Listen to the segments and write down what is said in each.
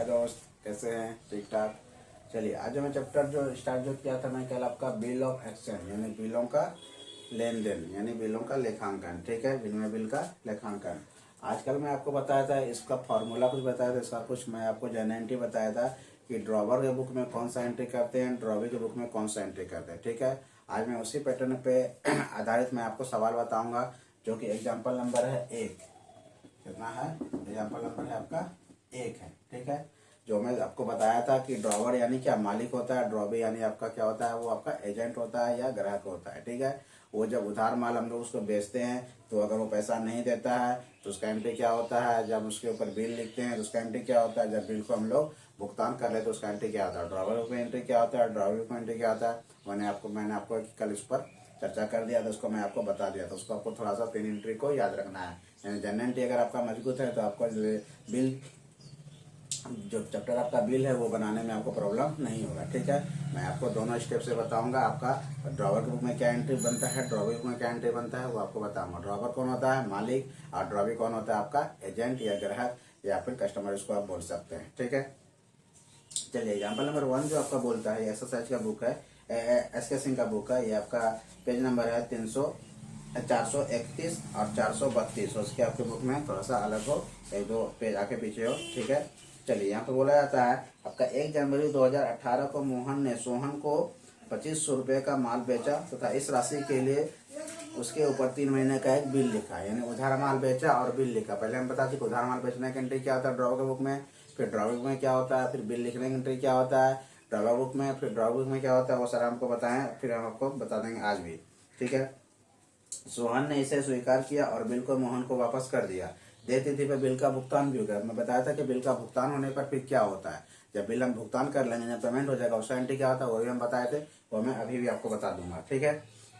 हाय दोस्त, कैसे हैं? ठीक ठाक। चलिए, आज मैं चैप्टर जो स्टार्ट किया था मैं कल आपका बिल ऑफ एक्सचेंज यानी बिलों का लेन देन यानी बिलों का लेखांकन। ठीक है, विनिमय बिल का लेखांकन। आजकल मैं आपको बताया था, इसका फॉर्मूला कुछ बताया था, इसका कुछ मैं आपको जनरेंटी बताया था कि ड्रॉवर के बुक में कौन सा एंट्री करते हैं, ड्रॉवी के बुक में कौन सा एंट्री करते हैं। ठीक है, आज मैं उसी पैटर्न पे आधारित मैं आपको सवाल बताऊंगा, जो कि एग्जाम्पल नंबर है 1। कितना है? एग्जाम्पल नंबर है आपका 1 है। ठीक है, जो मैं आपको बताया था कि ड्रॉवर यानी क्या मालिक होता है, ड्रॉवी यानी आपका क्या होता है, वो आपका एजेंट होता है या ग्राहक होता है। ठीक है, वो जब उधार माल हम लोग उसको बेचते हैं तो अगर वो पैसा नहीं देता है तो उसका एंट्री क्या होता है, जब उसके ऊपर बिल लिखते हैं तो उसका एंट्री क्या होता है, जब बिल को हम लोग भुगतान कर ले तो उसका एंट्री क्या होता है, ड्रॉवर में एंट्री क्या होता है, ड्रॉवी में एंट्री क्या होता है। मैंने आपको कल इस पर चर्चा कर दिया था, उसको मैं आपको बता दिया था। उसको आपको थोड़ा सा 3 एंट्री को याद रखना है। यानी जनरेंटी अगर आपका मजबूत है तो आपका बिल जो चैप्टर आपका बिल है वो बनाने में आपको प्रॉब्लम नहीं होगा। ठीक है, मैं आपको दोनों स्टेप से बताऊंगा। आपका ड्रॉवर के बुक में क्या एंट्री बनता है, ड्रॉवी बुक में क्या एंट्री बनता है, वो आपको बताऊंगा। ड्रॉवर कौन होता है, मालिक, और ड्रॉवी कौन होता है, आपका एजेंट या ग्राहक या फिर कस्टमर, इसको आप बोल सकते हैं। ठीक है, चलिए एग्जाम्पल नंबर 1 जो आपका बोलता है, एक्सरसाइज का बुक है, SK सिंह का बुक है। ये आपका पेज नंबर है 431 और 432। उसके आपके बुक में थोड़ा सा अलग हो, 1-2 पेज आके पीछे हो। ठीक है, चलिए यहाँ पे बोला जाता है आपका 1 जनवरी 2018 को मोहन ने सोहन को 2500 रुपये का माल बेचा तथा इस राशि के लिए उसके ऊपर 3 महीने का एक बिल लिखा। यानी उधार माल बेचा और बिल लिखा। पहले हम बता चुके उधार माल बेचने का एंट्री क्या होता है ड्रॉवर के बुक में, फिर ड्रॉवर बुक में क्या होता है, फिर बिल लिखने का एंट्री क्या होता है ड्रॉवर बुक में, फिर ड्रॉवर बुक में क्या होता है वो सारा हमको बताएं, फिर हम आपको बता देंगे आज भी। ठीक है, सोहन ने इसे स्वीकार किया और बिल को मोहन को वापस कर दिया। देय तिथि पर बिल का भुगतान भी हो गया। मैं बताया था कि बिल का भुगतान होने पर फिर क्या होता है, जब बिल हम भुगतान कर लेंगे, जब पेमेंट हो जाएगा उसका एंट्री क्या होता है वो भी हम बताए थे, वो मैं अभी भी आपको बता दूंगा। ठीक है,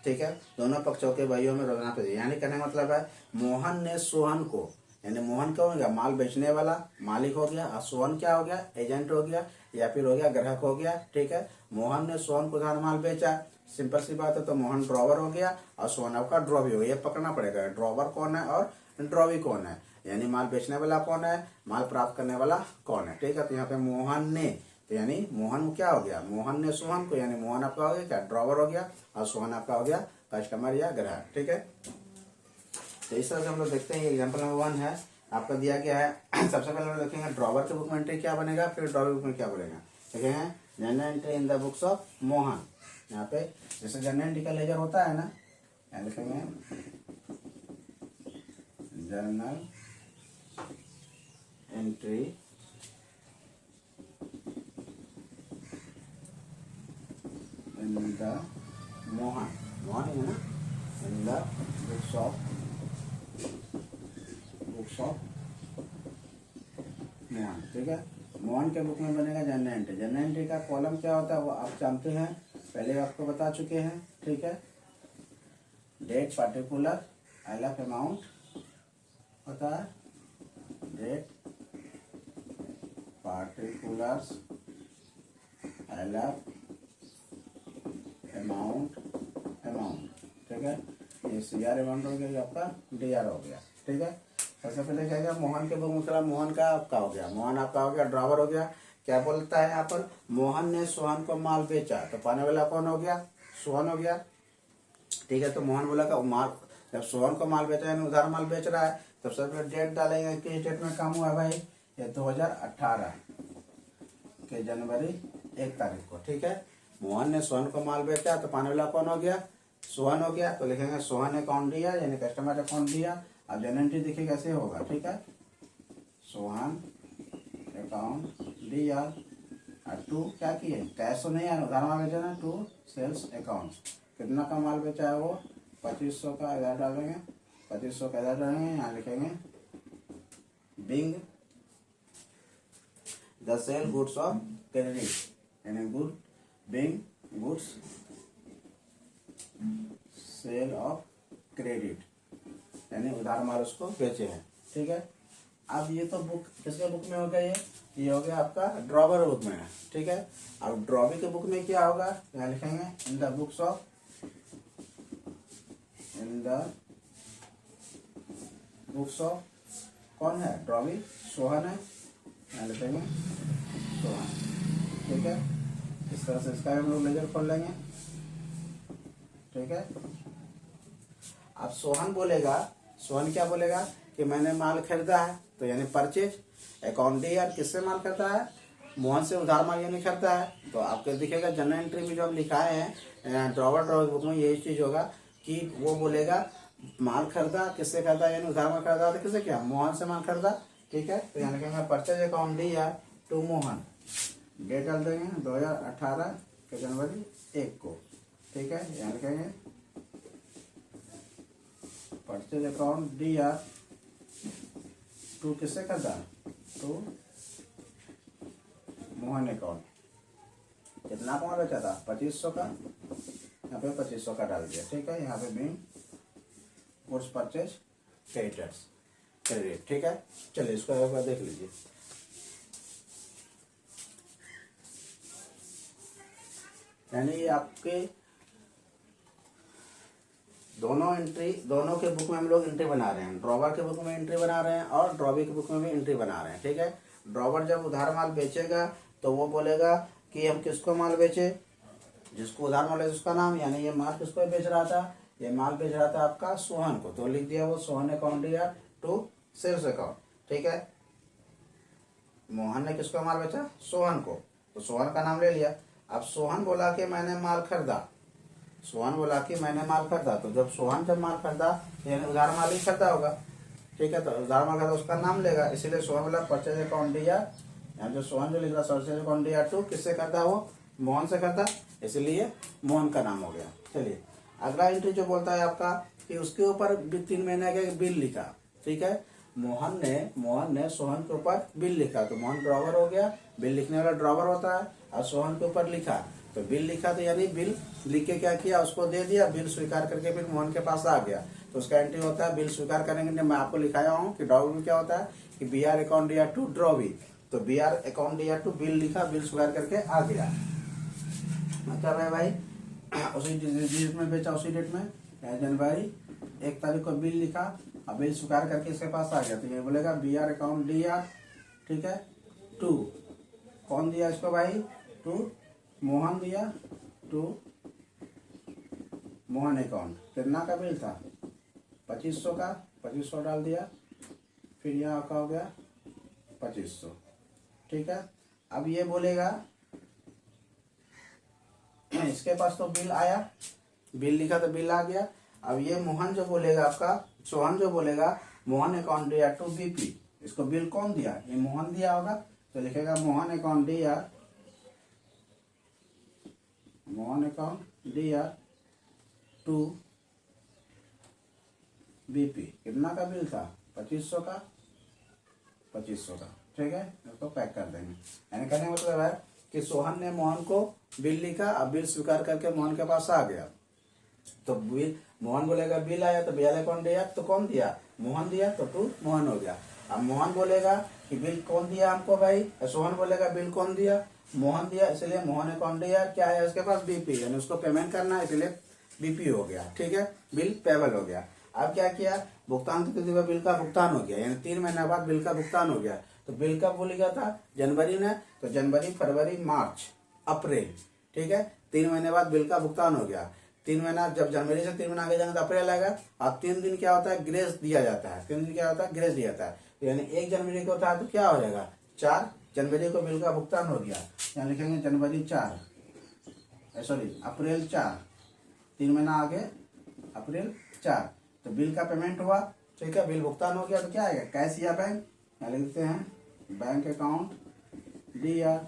ठीक है, दोनों पक्षों के भाइयों में रोजाना पे यानी कहने का मतलब है मोहन ने सोहन को, यानी मोहन क्या हो गया, माल बेचने वाला मालिक हो गया, और सोहन क्या हो गया, एजेंट हो गया या फिर हो गया ग्राहक हो गया। ठीक है, मोहन ने सोहन को उधार माल बेचा, सिंपल सी बात है, तो मोहन ड्रॉवर हो गया और सोहन आपका ड्रॉवी हो गया। ये पकड़ना पड़ेगा ड्रॉवर कौन है और ड्रॉवी कौन है, यानी माल बेचने वाला कौन है, माल प्राप्त करने वाला कौन है। ठीक है, तो यहाँ पे मोहन ने, तो यानी मोहन क्या हो गया, मोहन ने सोहन को, यानी मोहन आपका हो गया क्या, ड्रॉवर हो गया, और सोहन आपका हो गया कस्टमर या ग्राहक। ठीक है, तो इस तरह से हम लोग देखते हैं। एग्जाम्पल नंबर 1 है आपका दिया गया है। सबसे पहले हम देखेंगे ड्रॉवर के बुक में एंट्री क्या बनेगा, फिर ड्रॉवर बुक में क्या बनेगा। देखेंगे general entry in the books of Mohan. यहाँ पे जैसे जनरल एंट्री का लेजर होता है ना, यहाँ लिखेंगे journal entry in the Mohan, Mohan है ना, in the books of Mohan. ठीक है, मोहन के बुक में बनेगा जनरल एंट्री। जनरल एंट्री का कॉलम क्या होता है वो आप जानते हैं, पहले आपको बता चुके हैं। ठीक है, डेट पार्टिकुलर एलएफ अमाउंट होता है, डेट पार्टिकुलर्स एलएफ अमाउंट। ठीक है, ये CR अमाउंट हो गया, ये आपका DR हो गया। ठीक है, सबसे पहले क्या गया, मोहन के बुक में मोहन का आपका हो गया, मोहन आपका हो गया ड्रॉवर हो गया। क्या बोलता है यहाँ पर, मोहन ने सोहन को माल बेचा, तो पाने वाला कौन हो गया, सोहन हो गया। ठीक है, तो मोहन बोला का माल, जब सोहन को माल बेचा यानी उधार माल बेच रहा है, तो सबसे पहले डेट डालेंगे, किस डेट में काम हुआ है भाई, ये 2018 के जनवरी 1 तारीख को। ठीक है, मोहन ने सोहन को माल बेचा, तो पाने वाला कौन हो गया, सोहन हो गया। तो लिखेंगे सोहन अकाउंट दिया यानी कस्टमर अकाउंट दिया। अब जनरल एंट्री देखिए कैसे होगा। ठीक है, सोहन अकाउंट दिया और टू क्या किए, कैश तो नहीं है, उधार माल बेचा ना, टू सेल्स अकाउंट। कितना का माल बेचा है वो, 2500 का, इधर डालेंगे 2500 का, इधर डालेंगे, यहाँ लिखेंगे being the sale goods of credit, यानी good being goods sale of credit, यानी उधार माल उसको बेचे हैं। ठीक है, अब ये तो बुक किसके बुक में हो गया, ये हो गया आपका ड्रॉवर बुक में है। ठीक है, अब ड्रॉवी के बुक में क्या होगा, यहाँ लिखेंगे in the books of, in the books of कौन है, ड्रॉवी, सोहन है, यहाँ लिखेंगे सोहन। ठीक है, इस तरह से इसका हम लोग लेजर खोल लेंगे। ठीक है, अब सोहन बोलेगा, सोहन क्या बोलेगा कि मैंने माल खरीदा है, तो यानी परचेज। अकाउंट डी यार किससे माल खरीदा है, मोहन से उधार माल यानी खरीदा है। तो आपको दिखेगा जनरल एंट्री में जो हम लिखाए हैं ड्रॉवर बुक में यही चीज होगा कि वो बोलेगा माल खरीदा, किससे खरीदा, यानी उधार माल खरीदा तो किससे, क्या, मोहन से माल खरीदा। ठीक है, तो यानी कि परचेज अकाउंट डी यार टू मोहन, डेट डाल देंगे 2018 के जनवरी 1 को। ठीक है, यानी कहेंगे purchase account D R to किससे खरीदा, टू मोहन अकाउंट। कितना कौन बचा था, 2500 का, यहाँ पे 2500 का डाल दिया। ठीक है, यहाँ पे bill goods purchase creditors credit. ठीक है, चलिए इसको एक बार देख लीजिए। यानी ये आपके दोनों एंट्री, दोनों के बुक में हम लोग एंट्री बना रहे हैं। ड्रॉवर के बुक में एंट्री बना रहे हैं और ड्रॉवी के बुक में भी एंट्री बना रहे हैं। ठीक है, ड्रॉवर जब उधार माल बेचेगा तो वो बोलेगा कि हम किसको माल बेचे, जिसको उधार माल है उसका नाम, यानी ये माल किसको बेच रहा था, ये माल बेच रहा था आपका सोहन को, तो लिख दिया वो सोहन अकाउंट या टू सेल्स अकाउंट। ठीक है, मोहन ने किसको माल बेचा, सोहन को, तो सोहन का नाम ले लिया। अब सोहन बोला कि मैंने माल खरीदा, सोहन बोला कि मैंने माल खरीदा, तो जब सोहन जब माल खरीदा यानी उधार माल ही खरीदा होगा। ठीक है, तो उधार माल खरीदा उसका नाम लेगा, इसीलिए सोहन बोला परचेज अकाउंट दिया, यहाँ जो सोहन जो लिख रहा परचेज अकाउंट दिया टू किससे करता, वो मोहन से करता, इसलिए मोहन का नाम हो गया। चलिए अगला एंट्री जो बोलता है आपका कि उसके ऊपर 3 महीने का बिल लिखा। ठीक है, मोहन ने सोहन के ऊपर बिल लिखा, तो मोहन ड्रॉवर हो गया, बिल लिखने वाला ड्रॉवर होता है, और सोहन के ऊपर लिखा, तो बिल लिखा तो यानी बिल लिख के क्या किया, उसको दे दिया, बिल स्वीकार करके फिर मोहन के पास आ गया, तो उसका एंट्री होता है बिल स्वीकार करेंगे। मैं आपको लिखाया हूँ कि ड्रॉवी में क्या होता है कि बी आर अकाउंट या टू ड्रॉवी, तो बी आर अकाउंट या टू बिल लिखा, बिल स्वीकार करके आ गया। मतलब है भाई उसी डेट में बेचा, उसी डेट में जनवरी 1 तारीख को बिल लिखा और बिल स्वीकार करके इसके पास आ गया, तो ये बोलेगा B R account D R. ठीक है, टू कौन दिया इसको भाई, टू मोहन दिया, टू मोहन अकाउंट। कितना का बिल था, 2500 का, 2500 डाल दिया, फिर यहाँ का हो गया 2500। ठीक है, अब ये बोलेगा इसके पास तो बिल आया, बिल लिखा तो बिल आ गया। अब ये मोहन जो बोलेगा आपका, सोहन जो बोलेगा मोहन अकाउंट दिया टू बीपी, इसको बिल कौन दिया, ये मोहन दिया होगा, तो लिखेगा मोहन अकाउंट दिया, मोहन अकाउंट दिया टू बीपी। कितना का बिल था, 2500 का, 2500 का। ठीक है, इसको पैक कर देंगे। यानी कहने का मतलब है कि सोहन ने मोहन को बिल लिखा, अब बिल स्वीकार करके मोहन के पास आ गया, तो बिल मोहन बोलेगा बिल आया, तो बिल अकाउंट दिया, तो कौन दिया, मोहन दिया, तो टू मोहन हो गया। अब मोहन बोलेगा कि बिल कौन दिया हमको भाई, सोहन बोलेगा बिल कौन दिया, मोहन दिया, इसलिए मोहन अकाउंट दिया, क्या है उसके पास, बीपी, यानी उसको पेमेंट करना है, इसलिए बीपी हो गया। ठीक है, बिल पेबल हो गया। अब क्या किया, भुगतान की तिथि पर बिल का भुगतान हो गया, यानी 3 महीने बाद बिल का भुगतान हो गया। तो बिल कब भूल गया था, जनवरी में, तो जनवरी, फरवरी, मार्च, अप्रैल। ठीक है, 3 महीने बाद बिल का भुगतान हो गया। 3 महीना, जब जनवरी से 3 महीना आगे जाएंगे तो अप्रैल आएगा, और 3 दिन क्या होता है, ग्रेस दिया जाता है। 3 दिन क्या होता है, ग्रेस दिया जाता है, तो यानी 1 जनवरी को था तो क्या हो जाएगा, 4 जनवरी को बिल का भुगतान हो गया, यहाँ लिखेंगे जनवरी 4, सॉरी अप्रैल 4, 3 महीना आगे अप्रैल 4, तो बिल का पेमेंट हुआ। ठीक है, बिल भुगतान हो गया, तो क्या आएगा, कैश या बैंक, यहाँ लिखते हैं bank account D R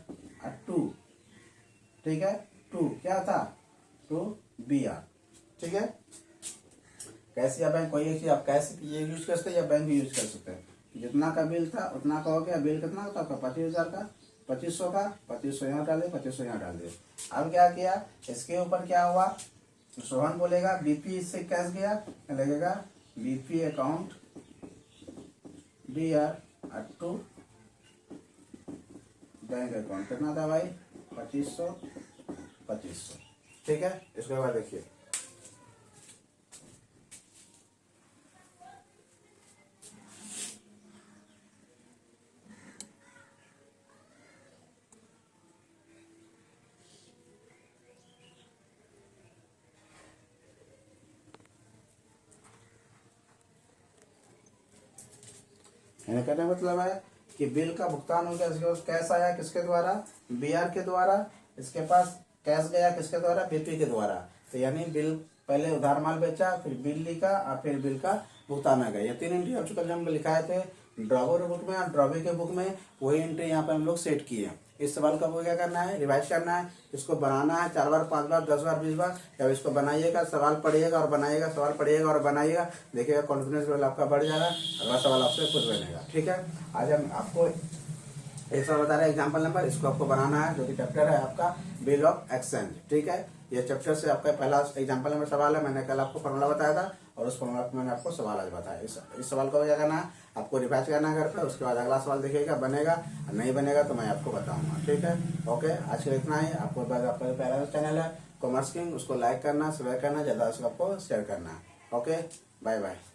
to. ठीक है, टू क्या था, टू बी आर। ठीक है, कैश या बैंक, कोई एक चीज आप कैश ये यूज कर सकते हैं या बैंक भी यूज कर सकते हैं। जितना का बिल था उतना का हो गया, बिल कितना होता है आपका 25,000 का, 2500 का, 2500 यहाँ डाल दिए, 2500 यहाँ डाल दिए। अब क्या किया, इसके ऊपर क्या हुआ, तो सोहन बोलेगा बीपी, इससे कैश गया, लगेगा BP account D R to bank account. कितना था भाई, 2500, 2500। ठीक है, इसके बाद देखिए यानी कहने का मतलब है कि बिल का भुगतान हो गया, कैश आया किसके द्वारा, बीआर के द्वारा, इसके पास कैश गया किसके द्वारा, बीपी के द्वारा। तो यानी बिल पहले उधार माल बेचा, फिर बिल लिखा और फिर बिल का भुगतान आ गया। ये 3 एंट्री अब चुका हम लिखाए थे ड्रॉवर बुक में और ड्रॉवी के बुक में, वही एंट्री यहाँ पे हम लोग सेट किए। इस सवाल का वो क्या करना है, रिवाइज करना है, इसको बनाना है 4 बार 5 बार 10 बार 20 बार। जब इसको बनाइएगा, सवाल पढ़िएगा और बनाइएगा, सवाल पढ़िएगा और बनाइएगा, देखिएगा कॉन्फिडेंस लेवल आपका बढ़ जाएगा, अगला सवाल आपसे खुद बनेगा। ठीक है, आज हम आपको एक सवाल बता रहे हैं एग्जाम्पल नंबर, इसको आपको बनाना है, जो कि चैप्टर है आपका बिल ऑफ एक्सचेंज। ठीक है, ये चैप्टर से आपका पहला एग्जाम्पल नंबर सवाल है। मैंने कल आपको फॉर्मूला बताया था और उस फॉर्मूला को मैंने आपको सवाल आज बताया। इस सवाल को क्या करना है, आपको रिवाइज करना है घर पे, उसके बाद अगला सवाल देखिएगा, बनेगा नहीं बनेगा तो मैं आपको बताऊंगा। ठीक है, ओके, आज के लिए इतना ही। आपको आपका पहला चैनल है कॉमर्स किंग, उसको लाइक करना, सब्सक्राइब करना, ज्यादा उसको आपको शेयर करना। Okay, bye bye.